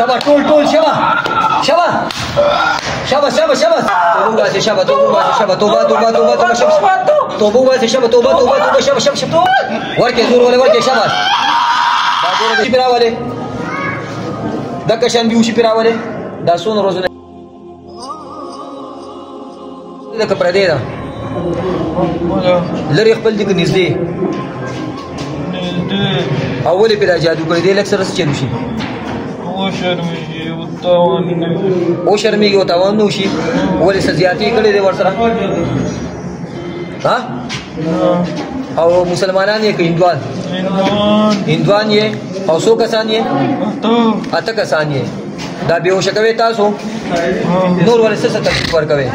شابه ټول شابه توبه واسه شابه توبه شابه ورکه زور ولا ورکه شابه دا ټول دې پیراواله دا کشان بیوشي پیراواله دا سون روزونه دا کپړه دی دا لری خپل دې نږدې اول پیرا جادو کوي دې لکسر څه چلو شي او شرمېږي او تاوان نو شي ولې سزياتي کړي دې ورسره ها او مسلمانان یې هندوان یې او څو کسان یې اته کسان یې دا به وشکوي تاسو نور ولې څه تکلیف ورکوي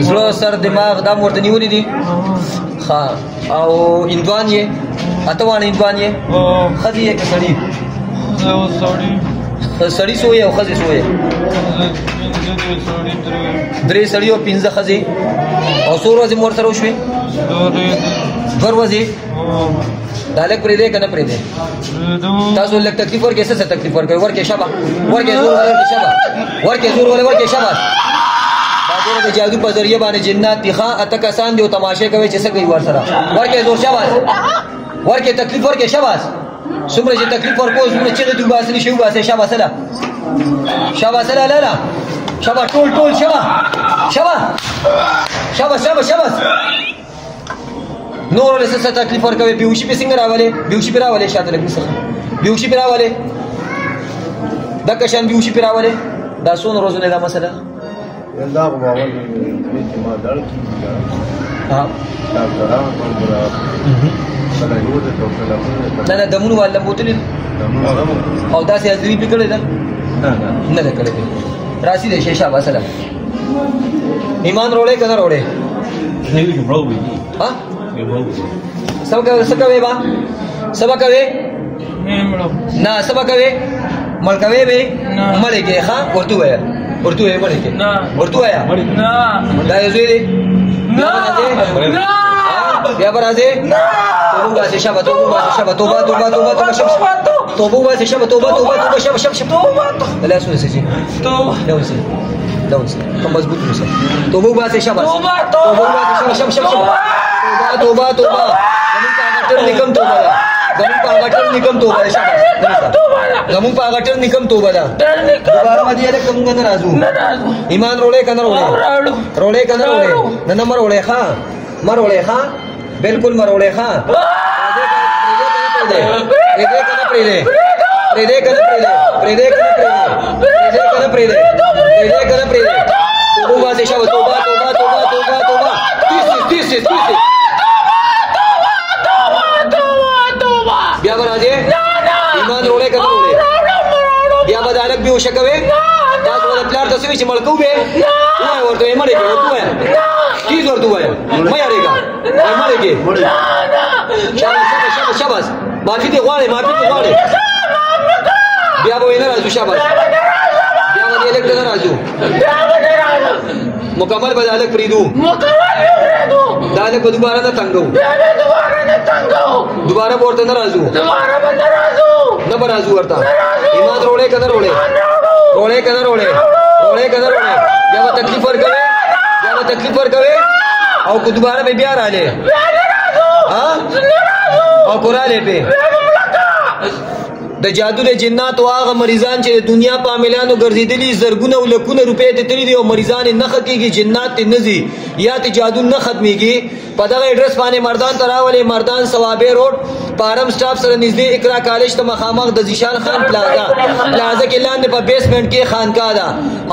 زړه سر دماغ دا مرته نیولې دي ها او هندوان یې اته وانه هندوان یې خدي یې کسړي سړی سوې او خزي سوې درې سړی او پنځه خزي او څو ورځې مور سره وشوي څو ورځې دالک پرې دې کنه پرې دې تاسو لک تکلیف ورکې څه تکلیف ورکې شابه ورکې زور ورکې شابه دا ډېر د جادو په ذریعہ باندې جنات تخا اتکسان دی او تماشه کوي چې څه کوي ور سره ورکې زور شابه ورکې تکلیف ورکې شابه څومره چې تکلیف ورکو څومره چې دوی باسي شو باسي شابه لا شابه ټول شابه نور له څه تکلیف ورکوي بیوشي په څنګه راولې شاته لګي څه بیوشي په راولې دا کشان بیوشي په راولې دا سون روزونه دا مسله الله باور دې ما دړ کی ها دا نه دمونو ولا بوتل او دا سي ازري پکړه ده نه کړه راشي دې شیشه واسلام ایمان روړې کنه روړې ها سبا کوي نه سبا کوي ملکوي به ملکه ها ورته وای ملکه ورته وای نه دا یې دې نه بیا برازه توبه واسه شابه توبه لا سوي سي دوس كم مضبوط مسا توبه واسه شابه توبه निकम توبه गमु पागटर निकम توبه دا دوباره مدي له کوم نه راځو ایمان روړې کنه نه نمبر روړې ښا مروړې ښا بالکل مروړې ښا پرې توبه واسه شابه توبه تیس بیا راځي ایمان روړې کنه بیا بدالک به وشکوي تاسو ول پلار تاسو چې ملکو به وای ورته مړې کې ورته وای کی ورته وای مې اړېګا مړې کې شاباش معافي دي غواړي بیا به نه راځو شاباش بیا به الک نه راځو مکمل بدالک پریدو دالک په دوباره نه تنګو دوباره ورته نه راځو نه برازو ورته ایمان روړې کنه یا تکلیف ورکوي او کو دوباره به بیا رااله ها او کوراله په د جادو له جنات او هغه مریضان چې دنیا په عاملانو ګرځیدلي زرګونه او لکونه روپې ته تللي او مریضان نه ختميږي جنات ته نزي یا ته جادو نه ختميږي په دغه ایډرس باندې مردان تراولې مردان ثوابه روډ پارم سټاف سره نږدې اقرا کالج ته مخامخ د زیشان خان پلازا کې لاندې په بیسمنټ کې خانقاه ده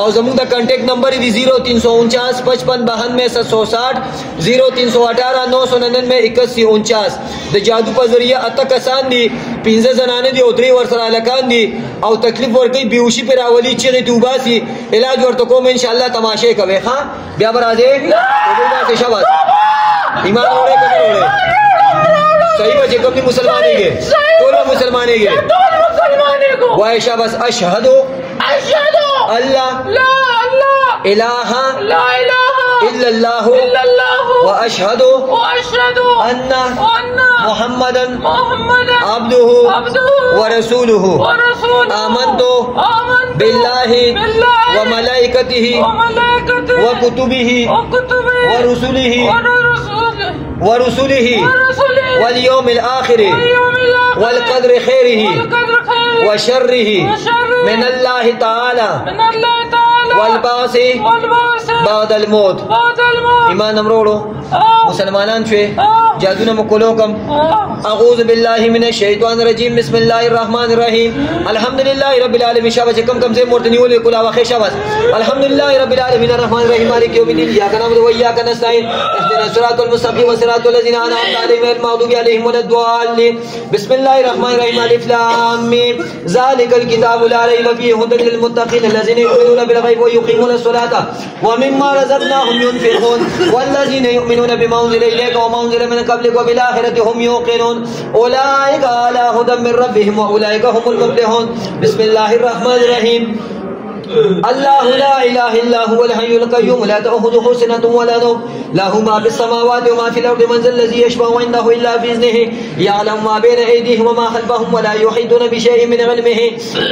او زموږ د کانټیکټ نمبر دی 0349 55 92 760 0318 999 8149 د جادو په ذریعہ اته کسان دي 15 زنانه دي او 3 ورسره الکان دي او تکلیف ورکي بیوشي پر اولی چې دوباسي علاج ورته کوم ان شاء الله تماشه کوي ها بیا برازه توبه شاباش ایمان اورې کوي صحیح بچے کم نہیں مسلمانے گے ټول مسلمانے گے وای شاباش اشهد اللہ لا الہ इल्लल्लाहु व अशहदु अन्ना मुहम्मदन अब्दुहु व रसूलुहु आमन्तु बिल्लाहि व मलाइकतिहि व कुतुबिहि व रुसुलिहि वल यौमिल आखिर वल क़द्र खैरिहि व शर्रिहि मिनल्लाहि तआला वल बासी बादल मौत। ईमान अमरोड़ो मुसलमानान छे जादूना मुकुलोकम अऊज़ु बिल्लाहि मिनश शैतानिर रजीम बिस्मिल्लाहिर रहमानिर रहीम अल्हम्दुलिल्लाहि रब्बिल आलमीन। शाबाश कम कम से मोर्तनी ओले कुला व शाबाश अल्हम्दुलिल्लाहि रब्बिल आलमीन अर्रहमानिर रहीम मालिक यौमिद्दीन इय्याका नअबुदु व इय्याका नस्तईन इहदिनास सिरातल मुस्तक़ीम सिरातल लज़ीना अनअमता अलैहिम गैरिल मग़दूबि अलैहिम वलद्दाल्लीन। बिस्मिल्लाहिर रहमानिर रहीम अलिफ लाम मीम ज़ालिकल किताबु ला रैब फ़ीहि हुदल लिल मुत्तक़ीन अल्लज़ीना युमिनूना बिल गैब व युक़ीमूनस सलाता व मिम्मा रज़क़नाहुम युनफ़िक़ून वल्लज़ीना युमिनूना बिमा उन्ज़िला इलैका व मा उन्ज़िला मिन क़ब्लिक व बिल आखिरति हुम युक़िनून उलाइका अला हुदम मिन रब्बिहिम व उलाइका हुमुल मुफ़्लिहून। बिस्मिल्लाहिर रहमानिर रहीम अल्लाहु ला इलाहा इल्ला हुवल हय्युल क़य्यूम ला तअख़ुज़ुहु सिनतुन व ला नौम लहु मा फ़िस समावाति व मा फ़िल अर्दि मन ज़ल्लज़ी यशफ़अु इंदहु इल्ला बिइज़्निहि यअलमु मा बैना अयदीहिम व मा ख़ल्फ़हुम व ला युहीतूना बिशैइन मिन इल्मिहि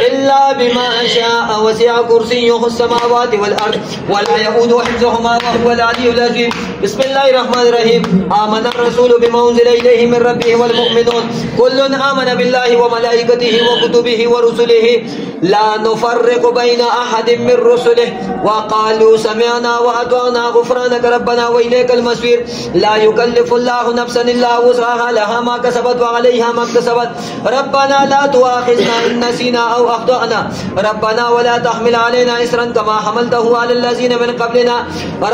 इल्ला बिमा शाअ वसिअ कुर्सियुहुस समावाति वल अर्द व ला यऊदुहु हिफ़्ज़ुहुमा व हुवल अलिय्युल अज़ीम। बिस्मिल्लाहिर रहमानिर रहीम आमनर रसूलु बिमा उन्ज़िला इलैहि मिन रब्बिहि वल मुअ्मिनून कुल्लुन आमना बिल्लाहि व मलाइकतिहि व कुतुबिहि व रुसुलिहि ला नुफ़र्रिक़ु बैना अहदिम मिन रुसुलिहि व क़ालू समिअना व अतअना गुफ़्रानक रब्बना व इलैकल मसीर। ला युकल्लिफ़ुल्लाहु नफ़्सन इल्ला वुसअहा लहा मा कसबत व अलैहा मा इक्तसबत रब्बना ला तुआख़िज़ना इन नसीना औ अख़्तअना रब्बना व ला तहमिल अलैना इसरन कमा हमलतहु अलल लज़ीना मिन क़ब्लिना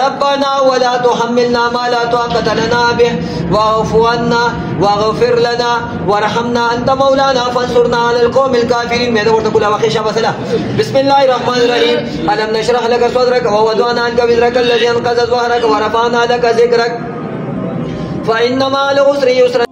रब्बना व ला तुहम्मिलना मा ला ताक़त लना बिहि वअफ़ु अन्ना वग़फ़िर लना वरहमना अंत मौलाना फंसुरना अलल क़ौमिल काफ़िरीन। मैं तो कुल वाक़िशा मसला बिस्मिल्लाहिर रहमानिर रहीम अलम नशरह लक सदरक व वदअना अन्का विज़रक अल्लज़ी अनक़ज़ ज़हरक व रफ़अना लक ज़िक्रक फ़इन्न मअल उसरि युस्रा।